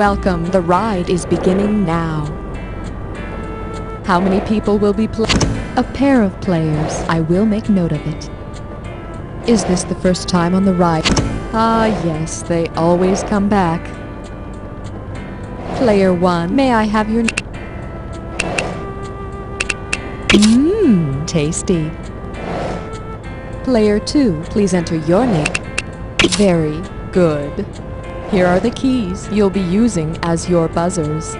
Welcome, the ride is beginning now. How many people will be playing? A pair of players. I will make note of it. Is this the first time on the ride? Ah, yes, they always come back. Player 1, may I have your name? Tasty. Player 2, please enter your name. Very good. Here are the keys you'll be using as your buzzers.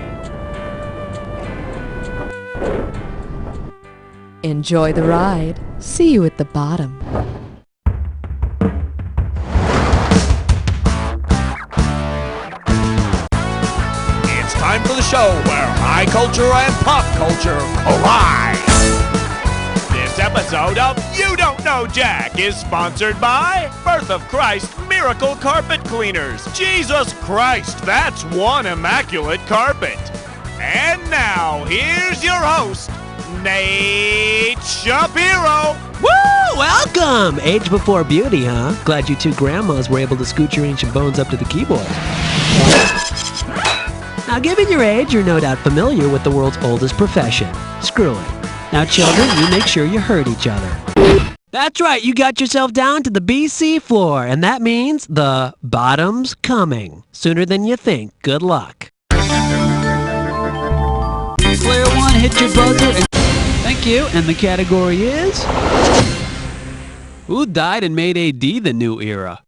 Enjoy the ride. See you at the bottom. It's time for the show where high culture and pop culture collide. This episode of You Don't Know Jack is sponsored by Birth of Christ Miracle Carpet Cleaners. Jesus Christ, that's one immaculate carpet. And now, here's your host, Nate Shapiro. Woo! Welcome! Age before beauty, huh? Glad you two grandmas were able to scoot your ancient bones up to the keyboard. Now, given your age, you're no doubt familiar with the world's oldest profession, screwing. Now, children, you make sure you hurt each other. That's right, you got yourself down to the BC floor, and that means the bottom's coming. Sooner than you think. Good luck. Player 1, hit your buzzer. Thank you, and the category is... Who died and made AD the new era?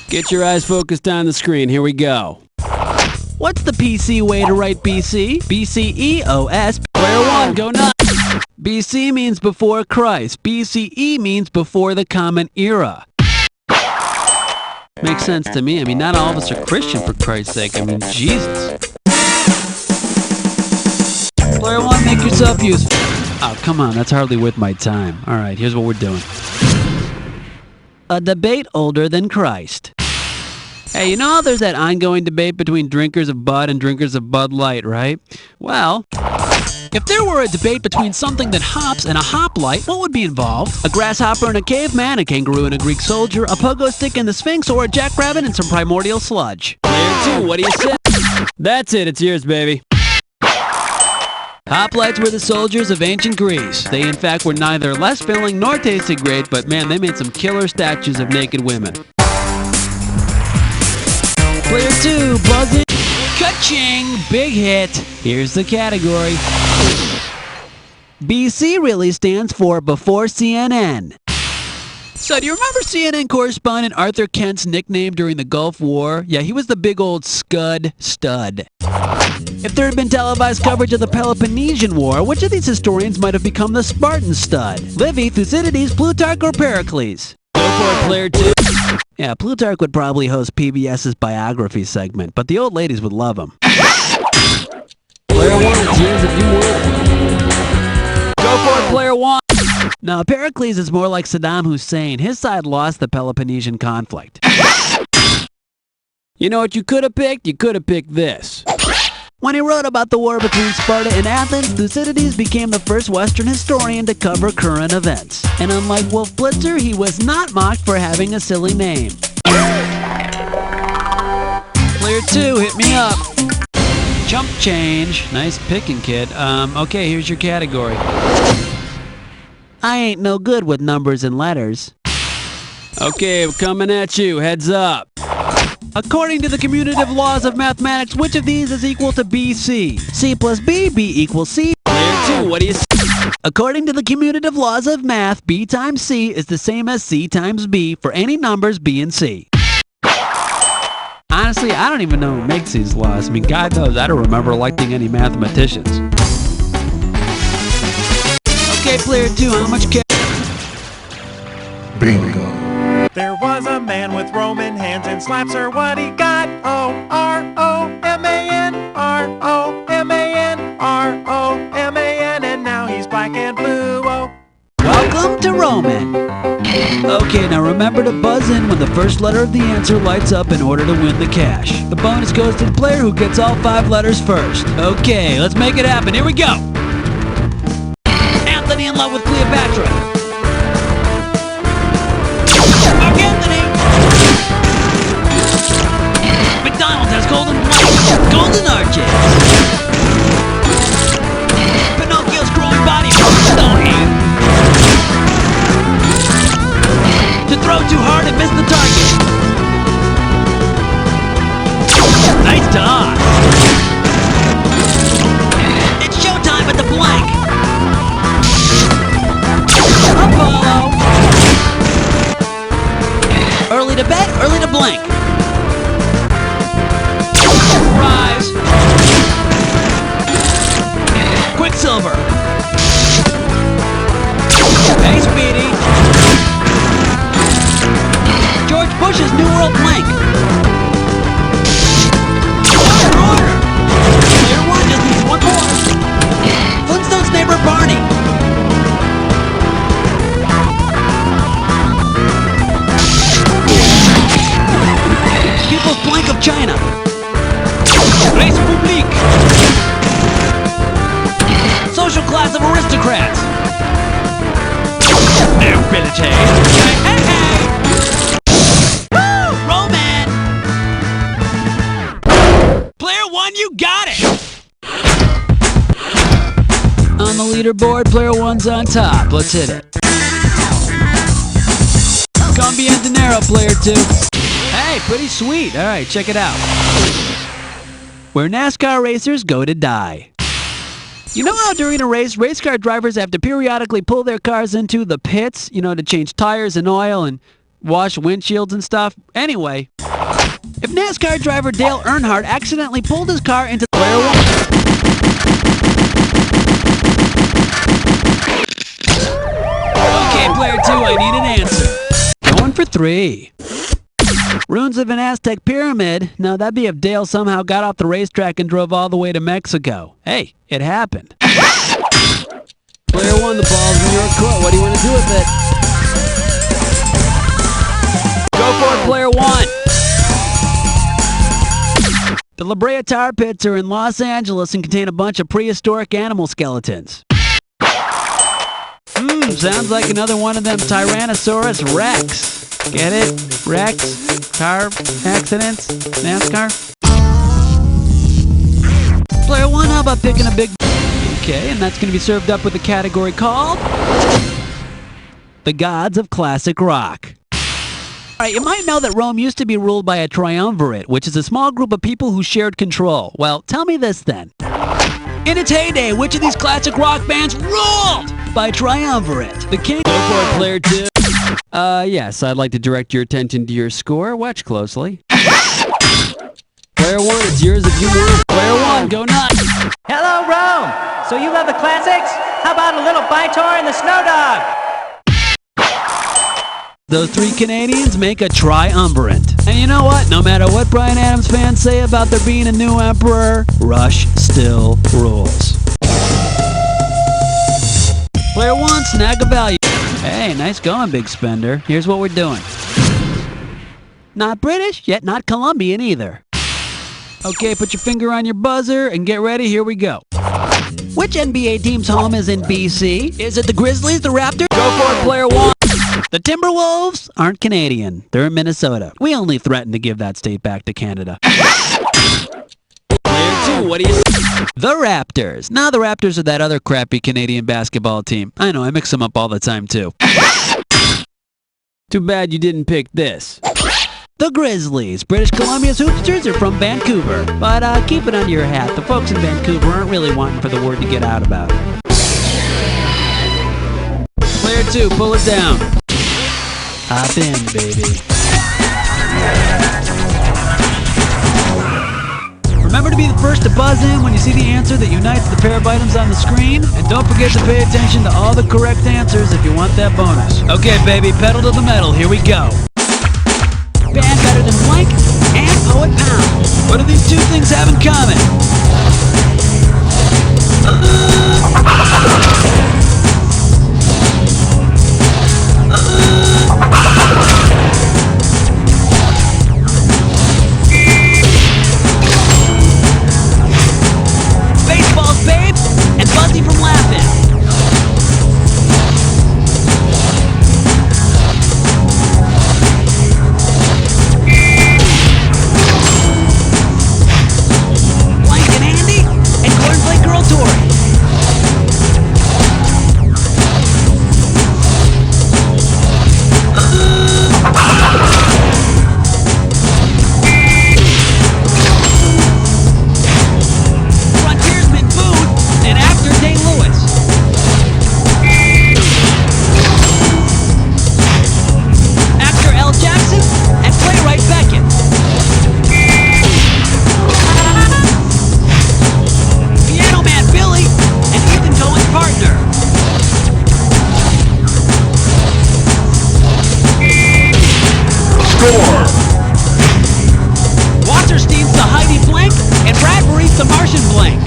Get your eyes focused on the screen. Here we go. What's the PC way to write BC? BCEOS. Player 1, go nuts. BC means before Christ. BCE means before the Common Era. Makes sense to me. I mean, not all of us are Christian, for Christ's sake. I mean, Jesus. Player 1, make yourself useful. Oh, come on. That's hardly worth my time. All right, here's what we're doing. A debate older than Christ. Hey, you know how there's that ongoing debate between drinkers of Bud and drinkers of Bud Light, right? Well, if there were a debate between something that hops and a hoplite, what would be involved? A grasshopper and a caveman, a kangaroo and a Greek soldier, a pogo stick and the Sphinx, or a jackrabbit and some primordial sludge? Player 2, what do you say? That's it, it's yours, baby. Hoplites were the soldiers of ancient Greece. They, in fact, were neither less filling nor tasted great, but man, they made some killer statues of naked women. Player 2, buzz it. Ka-ching! Big hit. Here's the category. BC really stands for before CNN. So, do you remember CNN correspondent Arthur Kent's nickname during the Gulf War? Yeah, he was the big old Scud Stud. If there had been televised coverage of the Peloponnesian War, which of these historians might have become the Spartan Stud? Livy, Thucydides, Plutarch, or Pericles? Go for it, player 2. Yeah, Plutarch would probably host PBS's biography segment, but the old ladies would love him. Player 1, it's yours if you want. Go for it, player 1. No, Pericles is more like Saddam Hussein. His side lost the Peloponnesian conflict. You know what you could have picked? You could have picked this. When he wrote about the war between Sparta and Athens, Thucydides became the first Western historian to cover current events. And unlike Wolf Blitzer, he was not mocked for having a silly name. Player 2, hit me up. Chump change. Nice picking, kid. Okay, here's your category. I ain't no good with numbers and letters. Okay, we're coming at you. Heads up. According to the commutative laws of mathematics, which of these is equal to BC? C plus B, B equals C. Player 2, what do you say? According to the commutative laws of math, B times C is the same as C times B for any numbers B and C. Honestly, I don't even know who makes these laws. I mean, God knows I don't remember electing any mathematicians. Okay, player 2, how much cash? Bingo. There was a man with Roman hands and slaps her. What he got? O-R-O-M-A-N, R-O-M-A-N, R-O-M-A-N, and now he's black and blue. Oh. Welcome to Roman. Okay, now remember to buzz in when the first letter of the answer lights up in order to win the cash. The bonus goes to the player who gets all 5 letters first. Okay, let's make it happen. Here we go. Anthony in love with Cleopatra. Mark Anthony. McDonald's has golden blank. Golden arches. Pinocchio's growing body. Stunning. To throw too hard and miss the target. Nice dodge. It's showtime at the blank. Apollo. Early to bet, early to blank. Rise. Quicksilver. Hey, Speedy. George Bush's New World blank. Order. Player one just needs one more. Flintstone's neighbor Barney. People's blank of China. Race Publique. Social class of aristocrats. Nobility. Hey, hey, hey. Woo! Roman. Player one, you got it. On the leaderboard, player one's on top. Let's hit it. Combien dinero, player two. Hey, pretty sweet. All right, check it out. Where NASCAR racers go to die. You know how during a race car drivers have to periodically pull their cars into the pits, to change tires and oil and wash windshields and stuff? Anyway, if NASCAR driver Dale Earnhardt accidentally pulled his car into player one. Okay, player two, I need an answer. Going for three. Ruins of an Aztec pyramid? No, that'd be if Dale somehow got off the racetrack and drove all the way to Mexico. Hey, it happened. Player one, the ball's in your court. What do you want to do with it? Go for it, player one. The La Brea Tar Pits are in Los Angeles and contain a bunch of prehistoric animal skeletons. Sounds like another one of them Tyrannosaurus Rex. Get it? Rex? Car accidents? NASCAR? Player one, how about picking a big... Okay, and that's going to be served up with a category called... The Gods of Classic Rock. Alright, you might know that Rome used to be ruled by a triumvirate, which is a small group of people who shared control. Well, tell me this then. In its heyday, which of these classic rock bands ruled by triumvirate? The king... Go for it, player two. Yes, I'd like to direct your attention to your score. Watch closely. Player one, it's yours if you want. Player one, go nuts. Hello, Rome! So you love the classics? How about a little Bytor and the Snow Dog? Those three Canadians make a triumvirate. And you know what? No matter what Bryan Adams fans say about there being a new emperor, Rush still rules. Player one, snag a value. Hey, nice going, big spender. Here's what we're doing. Not British, yet not Colombian either. Okay, put your finger on your buzzer and get ready. Here we go. Which NBA team's home is in BC? Is it the Grizzlies, the Raptors? Go for it, player one. The Timberwolves aren't Canadian. They're in Minnesota. We only threaten to give that state back to Canada. Player two, what do you... The Raptors. Now the Raptors are that other crappy Canadian basketball team. I know, I mix them up all the time too. Too bad you didn't pick this. The Grizzlies. British Columbia's hoopsters are from Vancouver. But keep it under your hat. The folks in Vancouver aren't really wanting for the word to get out about it. Player two, pull it down. Hop in, baby. Remember to be the first to buzz in when you see the answer that unites the pair of items on the screen. And don't forget to pay attention to all the correct answers if you want that bonus. Okay, baby, pedal to the metal. Here we go. Band better than blank and poet pound. What do these two things have in common? Baseball's babe and Buzzy from Laughing. score. Wasserstein's the Heidi Blank, and Bradbury's the Martian Blank.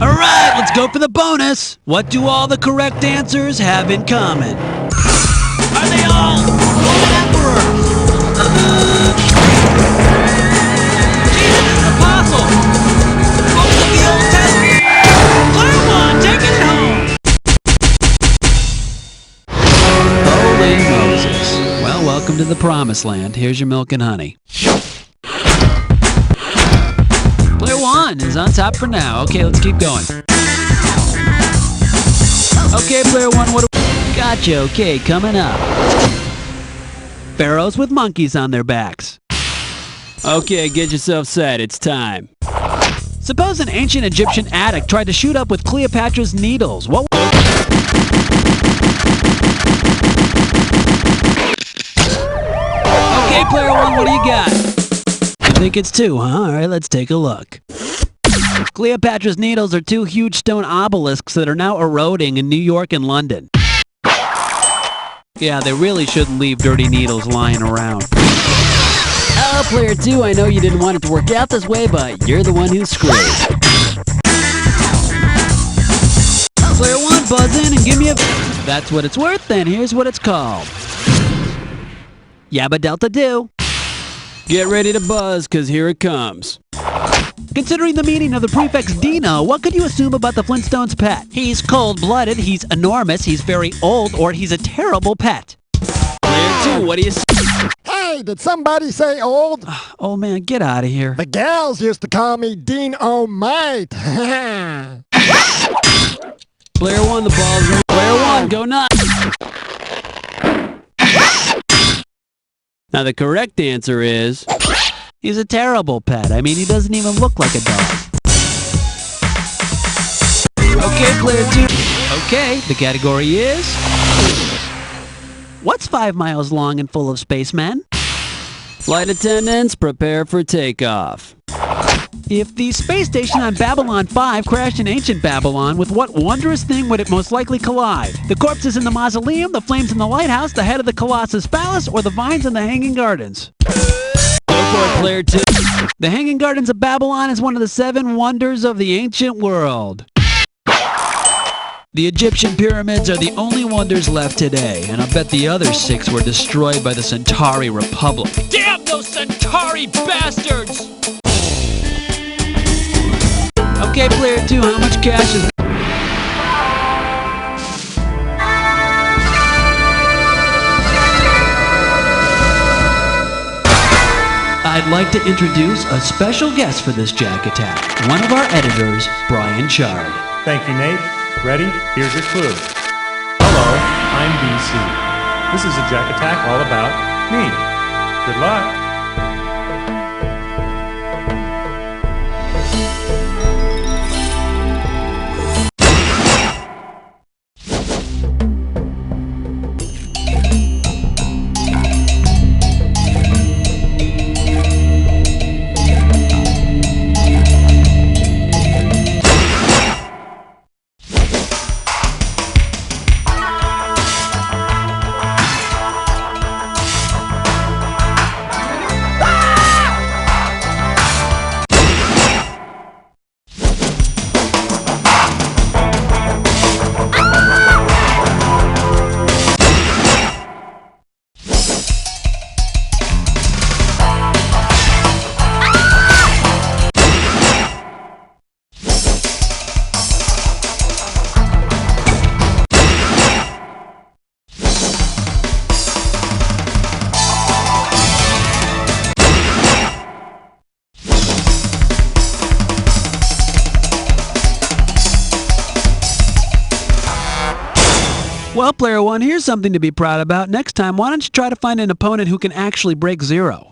Alright, let's go for the bonus. What do all the correct answers have in common? Are they all Roman emperors? Jesus is an apostle. Books of the Old Testament. Clear one, take it home. Holy Moses. Well, welcome to the promised land. Here's your milk and honey. Player one is on top for now. Okay, let's keep going. Okay, player one, what do we... Gotcha, okay, coming up. Pharaohs with monkeys on their backs. Okay, get yourself set, it's time. Suppose an ancient Egyptian addict tried to shoot up with Cleopatra's needles. What... Okay, player one, what do you got? I think it's two, huh? Alright, let's take a look. Cleopatra's needles are two huge stone obelisks that are now eroding in New York and London. Yeah, they really shouldn't leave dirty needles lying around. Oh, player two, I know you didn't want it to work out this way, but you're the one who's screwed. Player one, buzz in and give me a... That's what it's worth, then. Here's what it's called. Yabba Delta Do. Get ready to buzz, cause here it comes. Considering the meaning of the prefix Dino, what could you assume about the Flintstones' pet? He's cold-blooded, he's enormous, he's very old, or he's a terrible pet. Player two, what do you say? Hey, did somebody say old? Oh man, get out of here. The gals used to call me Dino Mate. Player one, the ball's in. Player one, go nuts. Now the correct answer is... He's a terrible pet. I mean, he doesn't even look like a dog. Okay, player two. Okay, the category is... What's 5 miles long and full of spacemen? Flight attendants, prepare for takeoff. If the space station on Babylon 5 crashed in ancient Babylon, with what wondrous thing would it most likely collide? The corpses in the mausoleum, the flames in the lighthouse, the head of the Colossus Palace, or the vines in the Hanging Gardens? Go for it, player two. The Hanging Gardens of Babylon is one of the 7 wonders of the ancient world. The Egyptian pyramids are the only wonders left today, and I bet the other 6 were destroyed by the Centauri Republic. Damn those Centauri bastards! Okay, player two, how much cash is... I'd like to introduce a special guest for this Jack Attack, one of our editors, Brian Chard. Thank you, Nate. Ready? Here's your clue. Hello, I'm BC. This is a Jack Attack all about me. Good luck. Well, player one, here's something to be proud about. Next time, why don't you try to find an opponent who can actually break 0?